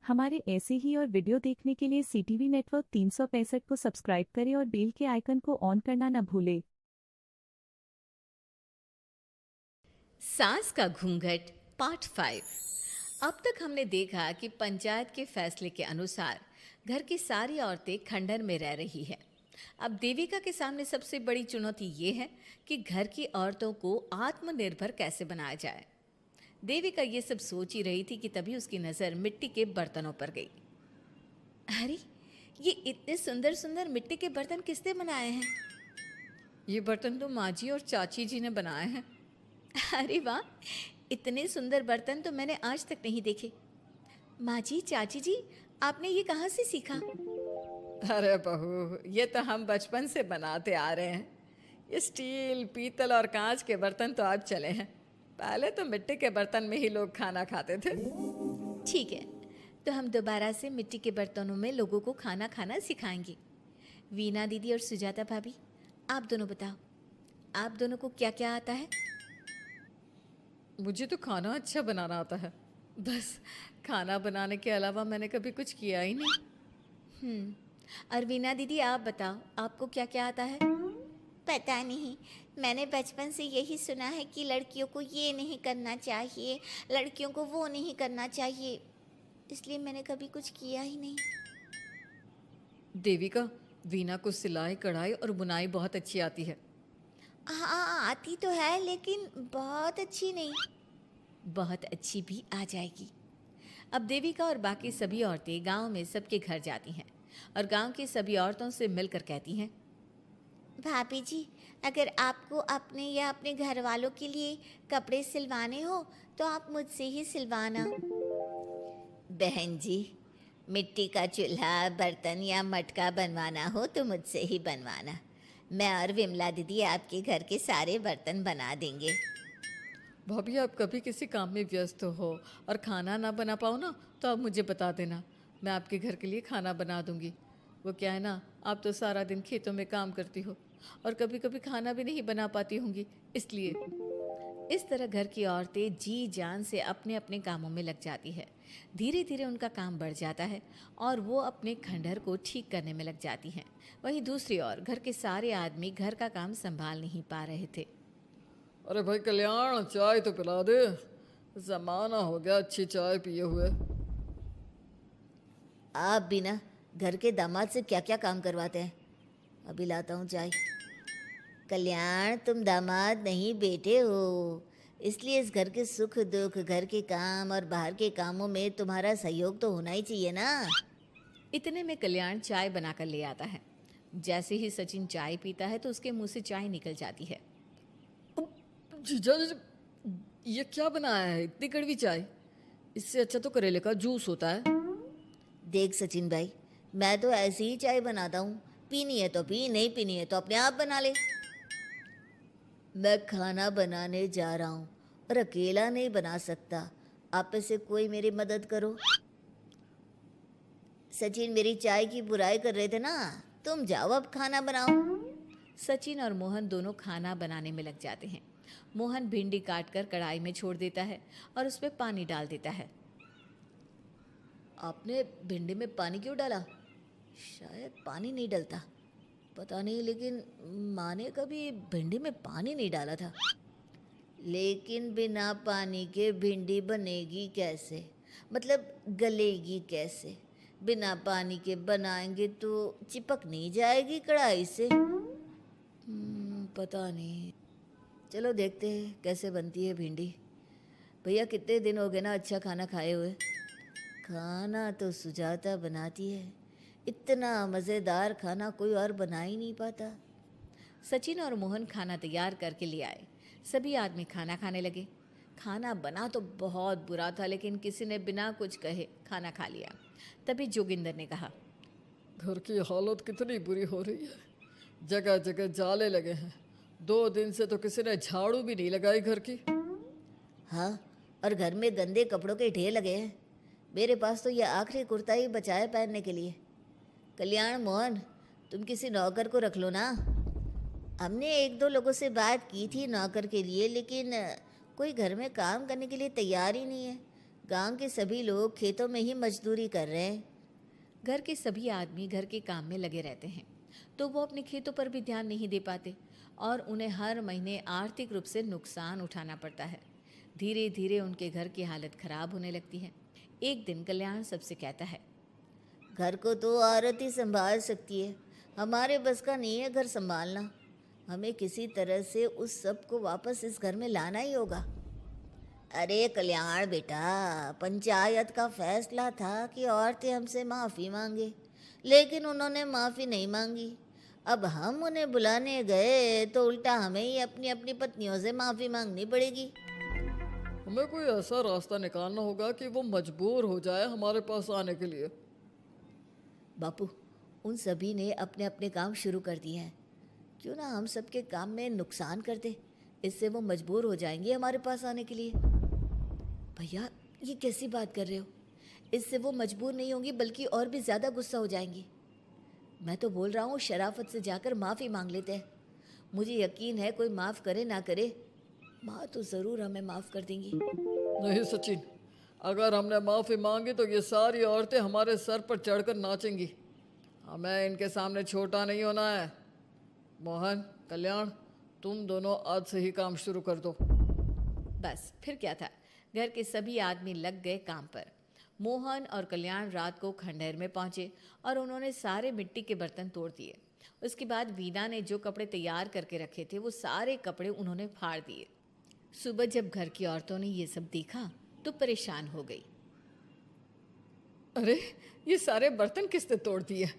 हमारे ऐसे ही और वीडियो देखने के लिए सीटीवी नेटवर्क 365 को सब्सक्राइब करें और बेल के आइकन को ऑन करना न भूलें। सास का घूंघट पार्ट 5। अब तक हमने देखा कि पंचायत के फैसले के अनुसार घर की सारी औरतें खंडहर में रह रही है। अब देविका के सामने सबसे बड़ी चुनौती ये है कि घर की औरतों को आत्मनिर्भर कैसे बनाया जाए। देविका ये सब सोच ही रही थी कि तभी उसकी नज़र मिट्टी के बर्तनों पर गई। अरे, ये इतने सुंदर सुंदर मिट्टी के बर्तन किसने बनाए हैं? ये बर्तन तो माँ जी और चाची जी ने बनाए हैं। अरे वाह, इतने सुंदर बर्तन तो मैंने आज तक नहीं देखे। माँ जी, चाची जी, आपने ये कहाँ से सीखा? अरे बहू, ये तो हम बचपन से बनाते आ रहे हैं। ये स्टील, पीतल और कांच के बर्तन तो अब चले हैं। पहले तो मिट्टी के बर्तन में ही लोग खाना खाते थे। ठीक है, तो हम दोबारा से मिट्टी के बर्तनों में लोगों को खाना खाना सिखाएंगे। वीना दीदी और सुजाता भाभी, आप दोनों बताओ, आप दोनों को क्या क्या आता है? मुझे तो खाना अच्छा बनाना आता है। बस खाना बनाने के अलावा मैंने कभी कुछ किया ही नहीं। और वीना दीदी, आप बताओ, आपको क्या क्या आता है? पता नहीं, मैंने बचपन से यही सुना है कि लड़कियों को ये नहीं करना चाहिए, लड़कियों को वो नहीं करना चाहिए, इसलिए मैंने कभी कुछ किया ही नहीं। देविका, वीना को सिलाई, कढ़ाई और बुनाई बहुत अच्छी आती है। हाँ, आती तो है, लेकिन बहुत अच्छी नहीं। बहुत अच्छी भी आ जाएगी। अब देविका और बाकी सभी औरतें गांव में सबके घर जाती हैं और गांव की सभी औरतों से मिलकर कहती हैं, भाभी जी, अगर आपको अपने या अपने घर वालों के लिए कपड़े सिलवाने हो तो आप मुझसे ही सिलवाना। बहन जी, मिट्टी का चूल्हा, बर्तन या मटका बनवाना हो तो मुझसे ही बनवाना। मैं और विमला दीदी आपके घर के सारे बर्तन बना देंगे। भाभी, आप कभी किसी काम में व्यस्त हो और खाना ना बना पाओ ना, तो आप मुझे बता देना, मैं आपके घर के लिए खाना बना दूंगी। वो क्या है ना, आप तो सारा दिन खेतों में काम करती हो और कभी कभी खाना भी नहीं बना पाती होंगी, इसलिए। इस तरह घर की औरतें जी जान से अपने अपने कामों में लग जाती है। धीरे धीरे उनका काम बढ़ जाता है और वो अपने खंडहर को ठीक करने में लग जाती हैं। वहीं दूसरी ओर घर के सारे आदमी घर का काम संभाल नहीं पा रहे थे। अरे भाई कल्याण, चाय तो पिला दे, जमाना हो गया अच्छी चाय पिए हुए। आप भी ना घर के दामाद से क्या क्या काम करवाते हैं। अभी लाता हूँ चाय। कल्याण, तुम दामाद नहीं बेटे हो, इसलिए इस घर के सुख दुख, घर के काम और बाहर के कामों में तुम्हारा सहयोग तो होना ही चाहिए ना। इतने में कल्याण चाय बनाकर ले आता है। जैसे ही सचिन चाय पीता है तो उसके मुंह से चाय निकल जाती है। जीजा जी, ये क्या बनाया है, इतनी कड़वी चाय? इससे अच्छा तो करेले का जूस होता है। देख सचिन भाई, मैं तो ऐसी ही चाय बनाता हूँ, पीनी है तो पी, नहीं पीनी है तो अपने आप बना ले। मैं खाना बनाने जा रहा हूँ और अकेला नहीं बना सकता, आप में से कोई मेरी मदद करो। सचिन मेरी चाय की बुराई कर रहे थे ना, तुम जाओ अब खाना बनाओ। सचिन और मोहन दोनों खाना बनाने में लग जाते हैं। मोहन भिंडी काटकर कढ़ाई में छोड़ देता है और उसमें पानी डाल देता है। आपने भिंडी में पानी क्यों डाला? शायद पानी नहीं डलता, पता नहीं, लेकिन माँ ने कभी भिंडी में पानी नहीं डाला था। लेकिन बिना पानी के भिंडी बनेगी कैसे, मतलब गलेगी कैसे? बिना पानी के बनाएंगे तो चिपक नहीं जाएगी कढ़ाई से? पता नहीं, चलो देखते हैं कैसे बनती है भिंडी। भैया, कितने दिन हो गए ना अच्छा खाना खाए हुए। खाना तो सुजाता बनाती है, इतना मज़ेदार खाना कोई और बना ही नहीं पाता। सचिन और मोहन खाना तैयार करके ले आए। सभी आदमी खाना खाने लगे। खाना बना तो बहुत बुरा था, लेकिन किसी ने बिना कुछ कहे खाना खा लिया। तभी जोगिंदर ने कहा, घर की हालत कितनी बुरी हो रही है, जगह जगह जाले लगे हैं, 2 दिन से तो किसी ने झाड़ू भी नहीं लगाई घर की। हाँ, और घर में गंदे कपड़ों के ढेर लगे हैं। मेरे पास तो यह आखिरी कुर्ता ही बचा है पहनने के लिए। कल्याण, मोहन, तुम किसी नौकर को रख लो ना। हमने 1-2 लोगों से बात की थी नौकर के लिए, लेकिन कोई घर में काम करने के लिए तैयार ही नहीं है। गांव के सभी लोग खेतों में ही मजदूरी कर रहे हैं। घर के सभी आदमी घर के काम में लगे रहते हैं, तो वो अपने खेतों पर भी ध्यान नहीं दे पाते और उन्हें हर महीने आर्थिक रूप से नुकसान उठाना पड़ता है। धीरे धीरे उनके घर की हालत खराब होने लगती है। एक दिन कल्याण सबसे कहता है, घर को तो औरत ही संभाल सकती है, हमारे बस का नहीं है घर संभालना। हमें किसी तरह से उस सब को वापस इस घर में लाना ही होगा। अरे कल्याण बेटा, पंचायत का फैसला था कि औरतें हमसे माफ़ी मांगे, लेकिन उन्होंने माफ़ी नहीं मांगी। अब हम उन्हें बुलाने गए तो उल्टा हमें ही अपनी अपनी पत्नियों से माफ़ी मांगनी पड़ेगी। हमें कोई ऐसा रास्ता निकालना होगा कि वो मजबूर हो जाए हमारे पास आने के लिए। बापू, उन सभी ने अपने अपने काम शुरू कर दिए हैं, क्यों ना हम सबके काम में नुकसान कर दे, इससे वो मजबूर हो जाएंगे हमारे पास आने के लिए। भैया, ये कैसी बात कर रहे हो? इससे वो मजबूर नहीं होंगी बल्कि और भी ज़्यादा गुस्सा हो जाएंगी। मैं तो बोल रहा हूँ शराफत से जाकर माफ़ी मांग लेते हैं। मुझे यकीन है कोई माफ़ करे ना करे, माँ तो ज़रूर हमें माफ़ कर देंगी। नहीं सचिन, अगर हमने माफ़ी मांगी तो ये सारी औरतें हमारे सर पर चढ़कर नाचेंगी। हमें इनके सामने छोटा नहीं होना है। मोहन, कल्याण, तुम दोनों आज से ही काम शुरू कर दो। बस फिर क्या था, घर के सभी आदमी लग गए काम पर। मोहन और कल्याण रात को खंडहर में पहुंचे और उन्होंने सारे मिट्टी के बर्तन तोड़ दिए। उसके बाद वीना ने जो कपड़े तैयार करके रखे थे वो सारे कपड़े उन्होंने फाड़ दिए। सुबह जब घर की औरतों ने ये सब देखा तो परेशान हो गई। अरे, ये सारे बर्तन किसने तोड़ दिए?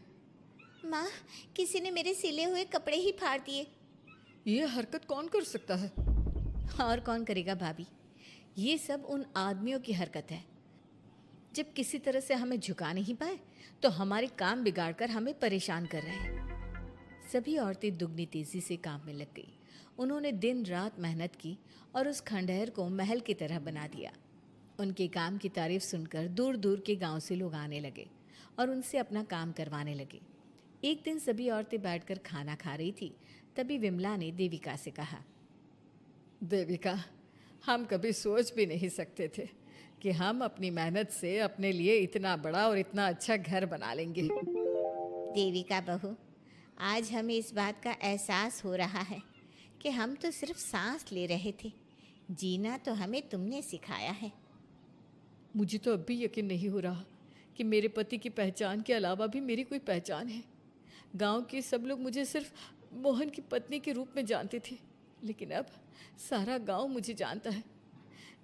माँ, किसी ने मेरे सिले हुए कपड़े ही फाड़ दिए। ये हरकत कौन कर सकता है? और कौन करेगा भाभी, ये सब उन आदमियों की हरकत है। जब किसी तरह से हमें झुका नहीं पाए तो हमारे काम बिगाड़कर हमें परेशान कर रहे हैं। सभी औरतें दुगनी तेजी से काम में लग गई। उन्होंने दिन रात मेहनत की और उस खंडहर को महल की तरह बना दिया। उनके काम की तारीफ सुनकर दूर दूर के गांव से लोग आने लगे और उनसे अपना काम करवाने लगे। एक दिन सभी औरतें बैठकर खाना खा रही थी, तभी विमला ने देविका से कहा, देविका, हम कभी सोच भी नहीं सकते थे कि हम अपनी मेहनत से अपने लिए इतना बड़ा और इतना अच्छा घर बना लेंगे। देविका बहू, आज हमें इस बात का एहसास हो रहा है कि हम तो सिर्फ सांस ले रहे थे, जीना तो हमें तुमने सिखाया है। मुझे तो अब भी यकीन नहीं हो रहा कि मेरे पति की पहचान के अलावा भी मेरी कोई पहचान है। गांव के सब लोग मुझे सिर्फ मोहन की पत्नी के रूप में जानते थे, लेकिन अब सारा गांव मुझे जानता है।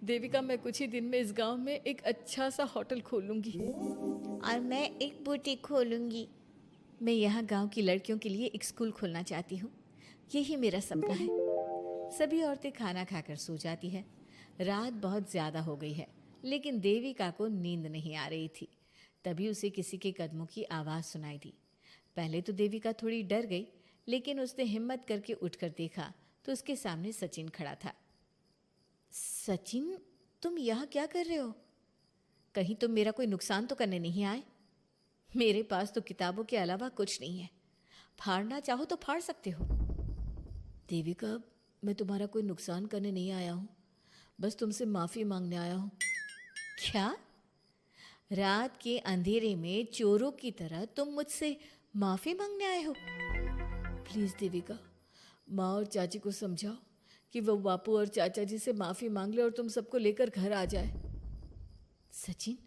देविका, मैं कुछ ही दिन में इस गांव में एक अच्छा सा होटल खोलूंगी और मैं एक बुटीक खोलूंगी। मैं यहाँ गांव की लड़कियों के लिए एक स्कूल खोलना चाहती हूँ, यही मेरा सपना है। सभी औरतें खाना खाकर सो जाती है। रात बहुत ज़्यादा हो गई है, लेकिन देविका को नींद नहीं आ रही थी। तभी उसे किसी के कदमों की आवाज़ सुनाई दी। पहले तो देविका थोड़ी डर गई, लेकिन उसने हिम्मत करके उठकर देखा तो उसके सामने सचिन खड़ा था। सचिन, तुम यहाँ क्या कर रहे हो? कहीं तुम मेरा कोई नुकसान तो करने नहीं आए? मेरे पास तो किताबों के अलावा कुछ नहीं है, फाड़ना चाहो तो फाड़ सकते हो। देविका, मैं तुम्हारा कोई नुकसान करने नहीं आया हूँ, बस तुमसे माफ़ी मांगने आया हूँ। क्या? रात के अंधेरे में चोरों की तरह तुम मुझसे माफ़ी मांगने आए हो? प्लीज़ देविका, माँ और चाची को समझाओ कि वो बापू और चाचा जी से माफ़ी मांग ले और तुम सबको लेकर घर आ जाए। सचिन,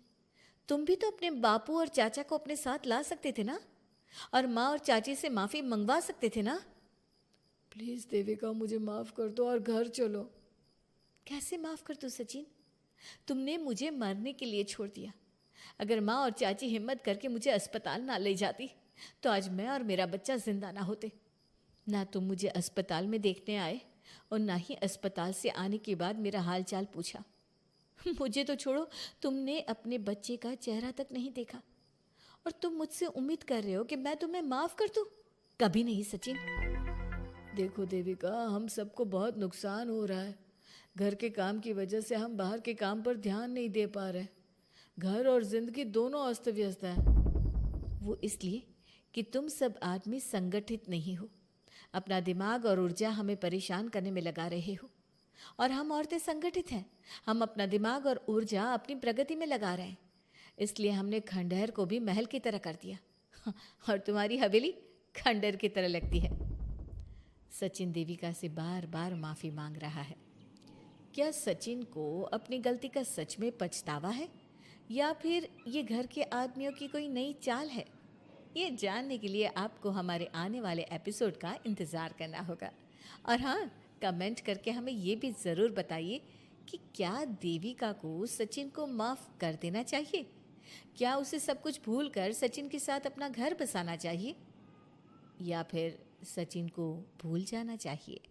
तुम भी तो अपने बापू और चाचा को अपने साथ ला सकते थे ना, और माँ और चाची से माफ़ी मंगवा सकते थे ना। प्लीज़ देविका, मुझे माफ़ कर दो और घर चलो। कैसे माफ़ कर दूँ सचिन? तुमने मुझे मरने के लिए छोड़ दिया। अगर माँ और चाची हिम्मत करके मुझे अस्पताल ना ले जाती तो आज मैं और मेरा बच्चा जिंदा ना होते। ना तुम मुझे अस्पताल में देखने आए और ना ही अस्पताल से आने के बाद मेरा हाल चाल पूछा। मुझे तो छोड़ो, तुमने अपने बच्चे का चेहरा तक नहीं देखा और तुम मुझसे उम्मीद कर रहे हो कि मैं तुम्हें माफ़ कर दूँ? कभी नहीं सचिन। देखो देविका, हम सबको बहुत नुकसान हो रहा है। घर के काम की वजह से हम बाहर के काम पर ध्यान नहीं दे पा रहे। घर और जिंदगी दोनों अस्त व्यस्त है। वो इसलिए कि तुम सब आदमी संगठित नहीं हो, अपना दिमाग और ऊर्जा हमें परेशान करने में लगा रहे हो। और हम औरतें संगठित हैं। हम अपना दिमाग और ऊर्जा अपनी प्रगति में लगा रहे हैं। इसलिए हमने खंडहर को भी महल की तरह कर दिया और तुम्हारी हवेली खंडहर की तरह लगती है। सचिन देविका से बार बार माफ़ी मांग रहा है। क्या सचिन को अपनी गलती का सच में पछतावा है या फिर ये घर के आदमियों की कोई नई चाल है? ये जानने के लिए आपको हमारे आने वाले एपिसोड का इंतज़ार करना होगा। और हाँ, कमेंट करके हमें ये भी ज़रूर बताइए कि क्या देविका को सचिन को माफ़ कर देना चाहिए? क्या उसे सब कुछ भूल कर सचिन के साथ अपना घर बसाना चाहिए या फिर सचिन को भूल जाना चाहिए?